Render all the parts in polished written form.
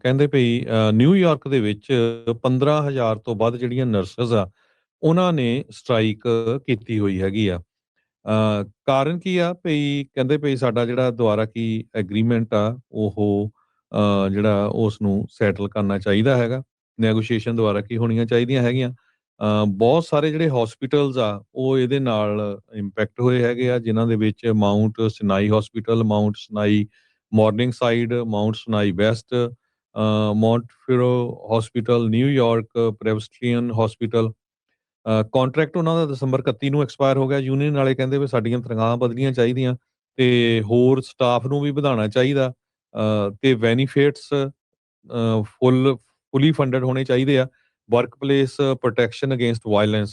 ਕਹਿੰਦੇ ਭਈ ਨਿਊਯਾਰਕ ਦੇ ਵਿੱਚ 15,000 ਤੋਂ ਵੱਧ ਜਿਹੜੀਆਂ ਨਰਸਜ਼ ਆ, ਉਹਨਾਂ ਨੇ ਸਟ੍ਰਾਈਕ ਕੀਤੀ ਹੋਈ ਹੈਗੀ ਆ। ਕਾਰਨ ਕੀ ਆ ਭਈ ਕਹਿੰਦੇ ਭਈ ਸਾਡਾ ਜਿਹੜਾ ਦੁਬਾਰਾ ਕੀ ਐਗਰੀਮੈਂਟ ਆ ਉਹ ਜਿਹੜਾ ਉਸ ਨੂੰ ਸੈਟਲ ਕਰਨਾ ਚਾਹੀਦਾ ਹੈਗਾ। ਨੈਗੋਸ਼ੀਏਸ਼ਨ ਦੁਬਾਰਾ ਕੀ ਹੋਣੀਆਂ ਚਾਹੀਦੀਆਂ ਹੈਗੀਆਂ। ਬਹੁਤ ਸਾਰੇ ਜਿਹੜੇ ਹੌਸਪੀਟਲਸ ਆ ਉਹ ਇਹਦੇ ਨਾਲ ਇੰਪੈਕਟ ਹੋਏ ਹੈਗੇ ਆ, ਜਿਨ੍ਹਾਂ ਦੇ ਵਿੱਚ Mount Sinai Hospital, Mount Sinai Morningside, Mount Sinai West, Montefiore Hospital, New York Presbyterian Hospital. Contract ਉਹਨਾਂ ਦਾ ਦਸੰਬਰ 31 ਨੂੰ ਐਕਸਪਾਇਰ ਹੋ ਗਿਆ। ਯੂਨੀਅਨ ਵਾਲੇ ਕਹਿੰਦੇ ਵੀ ਸਾਡੀਆਂ ਤਨਖਾਹਾਂ ਵਧਣੀਆਂ ਚਾਹੀਦੀਆਂ ਤੇ ਹੋਰ ਸਟਾਫ ਨੂੰ ਵੀ ਵਧਾਉਣਾ ਚਾਹੀਦਾ, ਤੇ ਬੈਨੀਫਿਟਸ ਫੁੱਲੀ ਫੰਡਡ ਹੋਣੇ ਚਾਹੀਦੇ ਆ। ਵਰਕਪਲੇਸ ਪ੍ਰੋਟੈਕਸ਼ਨ ਅਗੇਂਸਟ ਵਾਇਲੈਂਸ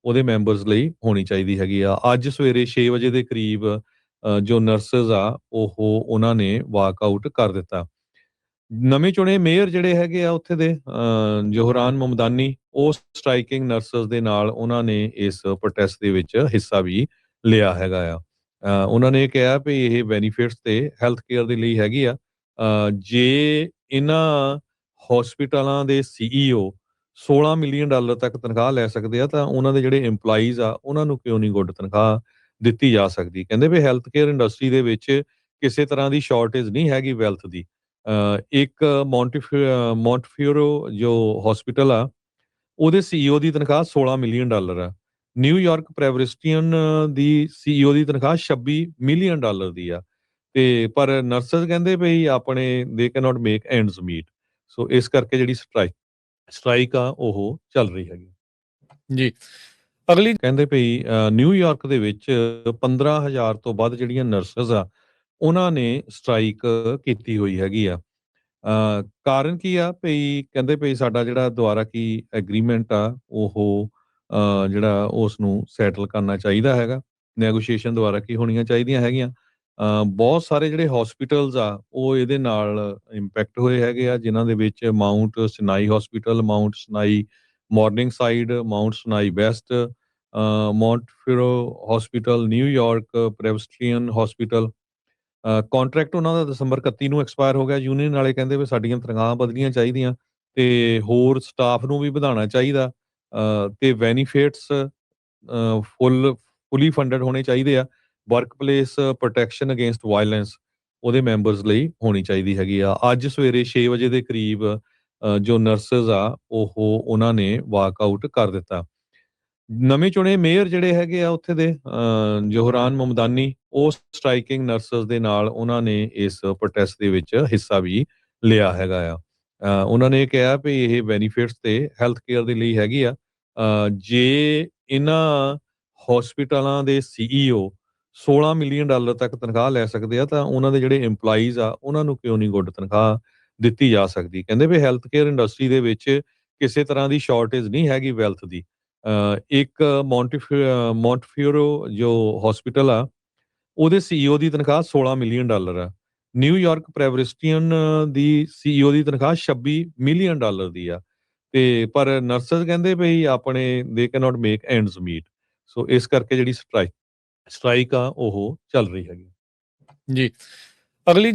ਉਹਦੇ ਮੈਂਬਰਸ ਲਈ ਹੋਣੀ ਚਾਹੀਦੀ ਹੈਗੀ ਆ। ਅੱਜ ਸਵੇਰੇ 6 ਵਜੇ ਦੇ ਕਰੀਬ ਜੋ ਨਰਸਜ਼ ਆ ਉਹਨਾਂ ਨੇ ਵਾਕਆਊਟ ਕਰ ਦਿੱਤਾ। ਨਵੇਂ ਚੁਣੇ ਮੇਅਰ ਜਿਹੜੇ ਹੈਗੇ ਆ ਉੱਥੇ ਦੇ ਜੋਹਰਾਨ ਮਮਦਾਨੀ, ਉਹ ਸਟ੍ਰਾਈਕਿੰਗ ਨਰਸਜ਼ ਦੇ ਨਾਲ ਉਹਨਾਂ ਨੇ ਇਸ ਪ੍ਰੋਟੈਸਟ ਦੇ ਵਿੱਚ ਹਿੱਸਾ ਵੀ ਲਿਆ ਹੈਗਾ ਆ। ਉਹਨਾਂ ਨੇ ਕਿਹਾ ਵੀ ਇਹ ਬੈਨੀਫਿਟਸ ਤੇ ਹੈਲਥ ਕੇਅਰ ਦੇ ਲਈ ਹੈਗੀ ਆ। ਜੇ ਇਹਨਾਂ ਹੌਸਪੀਟਲਾਂ ਦੇ ਸੀਈਓ 16 ਮਿਲੀਅਨ ਡਾਲਰ ਤੱਕ ਤਨਖਾਹ ਲੈ ਸਕਦੇ ਆ, ਤਾਂ ਉਹਨਾਂ ਦੇ ਜਿਹੜੇ EMPLOYEES ਆ ਉਹਨਾਂ ਨੂੰ ਕਿਉਂ ਨਹੀਂ ਗੁੱਡ ਤਨਖਾਹ ਦਿੱਤੀ ਜਾ ਸਕਦੀ। ਕਹਿੰਦੇ ਵੀ ਹੈਲਥ ਕੇਅਰ ਇੰਡਸਟਰੀ ਦੇ ਵਿੱਚ ਕਿਸੇ ਤਰ੍ਹਾਂ ਦੀ ਸ਼ਾਰਟੇਜ ਨਹੀਂ ਹੈਗੀ ਵੈਲਥ ਦੀ। ਇੱਕ ਮੌਂਟਫਿਓਰੋ ਜੋ ਹੌਸਪੀਟਲ ਆ, ਉਹਦੇ ਸੀਈਓ ਦੀ ਤਨਖਾਹ 16 ਮਿਲੀਅਨ ਡਾਲਰ ਆ। ਨਿਊਯਾਰਕ ਪ੍ਰੈਸਬੀਟਰੀਅਨ ਦੀ ਸੀਈਓ ਦੀ ਤਨਖਾਹ 26 ਮਿਲੀਅਨ ਡਾਲਰ ਦੀ ਆ। ਤੇ ਪਰ ਨਰਸਜ਼ ਕਹਿੰਦੇ ਭਈ ਆਪਣੇ ਦੇ can not make ends meet. So ਇਸ ਕਰਕੇ ਜਿਹੜੀ ਸਟ੍ਰਾਈਕ ਆ ਉਹ ਚੱਲ ਰਹੀ ਹੈਗੀ। ਜੀ। ਅਗਲੀ ਕਹਿੰਦੇ ਭਈ ਨਿਊਯਾਰਕ ਦੇ ਵਿੱਚ 15,000 ਤੋਂ ਵੱਧ ਜਿਹੜੀਆਂ ਨਰਸਜ਼ ਆ, ਉਹਨਾਂ ਨੇ ਸਟ੍ਰਾਈਕ ਕੀਤੀ ਹੋਈ ਹੈਗੀ ਆ। ਕਾਰਨ ਕੀ ਆ ਭਈ ਕਹਿੰਦੇ ਭਈ ਸਾਡਾ ਜਿਹੜਾ ਦੁਬਾਰਾ ਕੀ ਐਗਰੀਮੈਂਟ ਆ ਉਹ ਜਿਹੜਾ ਉਸ ਨੂੰ ਸੈਟਲ ਕਰਨਾ ਚਾਹੀਦਾ ਹੈਗਾ। ਨੈਗੋਸ਼ੀਏਸ਼ਨ ਦੁਬਾਰਾ ਕੀ ਹੋਣੀਆਂ ਚਾਹੀਦੀਆਂ ਹੈਗੀਆਂ। ਬਹੁਤ ਸਾਰੇ ਜਿਹੜੇ ਹੌਸਪੀਟਲਸ ਆ ਉਹ ਇਹਦੇ ਨਾਲ ਇੰਪੈਕਟ ਹੋਏ ਹੈਗੇ ਆ, ਜਿਨ੍ਹਾਂ ਦੇ ਵਿੱਚ Mount Sinai Hospital, Mount Sinai Morningside, Mount Sinai West, Montefiore Hospital, New York Presbyterian Hospital. Contract ਉਹਨਾਂ ਦਾ ਦਸੰਬਰ 31 ਨੂੰ ਐਕਸਪਾਇਰ ਹੋ ਗਿਆ। ਯੂਨੀਅਨ ਵਾਲੇ ਕਹਿੰਦੇ ਵੀ ਸਾਡੀਆਂ ਤਨਖਾਹਾਂ ਵਧਣੀਆਂ ਚਾਹੀਦੀਆਂ ਤੇ ਹੋਰ ਸਟਾਫ ਨੂੰ ਵੀ ਵਧਾਉਣਾ ਚਾਹੀਦਾ, ਤੇ ਬੈਨੀਫਿਟਸ ਫੁੱਲੀ ਫੰਡਡ ਹੋਣੇ ਚਾਹੀਦੇ ਆ। ਵਰਕਪਲੇਸ ਪ੍ਰੋਟੈਕਸ਼ਨ ਅਗੇਂਸਟ ਵਾਇਲੈਂਸ ਉਹਦੇ ਮੈਂਬਰਸ ਲਈ ਹੋਣੀ ਚਾਹੀਦੀ ਹੈਗੀ ਆ। ਅੱਜ ਸਵੇਰੇ 6 ਵਜੇ ਦੇ ਕਰੀਬ ਜੋ ਨਰਸਜ਼ ਆ ਉਹਨਾਂ ਨੇ ਵਾਕਆਊਟ ਕਰ ਦਿੱਤਾ। ਨਵੇਂ ਚੁਣੇ ਮੇਅਰ ਜਿਹੜੇ ਹੈਗੇ ਆ ਉੱਥੇ ਦੇ ਜੋਹਰਾਨ ਮਮਦਾਨੀ, ਉਹ ਸਟ੍ਰਾਈਕਿੰਗ ਨਰਸਜ਼ ਦੇ ਨਾਲ ਉਹਨਾਂ ਨੇ ਇਸ ਪ੍ਰੋਟੈਸਟ ਦੇ ਵਿੱਚ ਹਿੱਸਾ ਵੀ ਲਿਆ ਹੈਗਾ ਆ। ਉਹਨਾਂ ਨੇ ਕਿਹਾ ਵੀ ਇਹ ਬੈਨੀਫਿਟਸ ਤੇ ਹੈਲਥ ਕੇਅਰ ਦੇ ਲਈ ਹੈਗੀ ਆ। ਜੇ ਇਹਨਾਂ ਹੌਸਪੀਟਲਾਂ ਦੇ ਸੀਈਓ 16 ਮਿਲੀਅਨ ਡਾਲਰ ਤੱਕ ਤਨਖਾਹ ਲੈ ਸਕਦੇ ਆ, ਤਾਂ ਉਹਨਾਂ ਦੇ ਜਿਹੜੇ EMPLOYEES ਆ ਉਹਨਾਂ ਨੂੰ ਕਿਉਂ ਨਹੀਂ ਗੁੱਡ ਤਨਖਾਹ ਦਿੱਤੀ ਜਾ ਸਕਦੀ। ਕਹਿੰਦੇ ਵੀ ਹੈਲਥ ਕੇਅਰ ਇੰਡਸਟਰੀ ਦੇ ਵਿੱਚ ਕਿਸੇ ਤਰ੍ਹਾਂ ਦੀ ਸ਼ਾਰਟੇਜ ਨਹੀਂ ਹੈਗੀ ਵੈਲਥ ਦੀ। ਇੱਕ ਮੌਂਟਫਿਓਰੋ ਜੋ ਹੌਸਪੀਟਲ ਆ, ਉਹਦੇ ਸੀਈਓ ਦੀ ਤਨਖਾਹ 16 ਮਿਲੀਅਨ ਡਾਲਰ ਆ। ਨਿਊਯਾਰਕ ਪ੍ਰੈਸਬੀਟਰੀਅਨ ਦੀ ਸੀਈਓ ਦੀ ਤਨਖਾਹ 26 ਮਿਲੀਅਨ ਡਾਲਰ ਦੀ ਆ। ਤੇ ਪਰ ਨਰਸਜ਼ ਕਹਿੰਦੇ ਭਈ ਆਪਣੇ ਦੇ can not make ends meet. So ਇਸ ਕਰਕੇ ਜਿਹੜੀ ਸਟ੍ਰਾਈਕ ਆ ਉਹ ਚੱਲ ਰਹੀ ਹੈਗੀ। ਜੀ। ਅਗਲੀ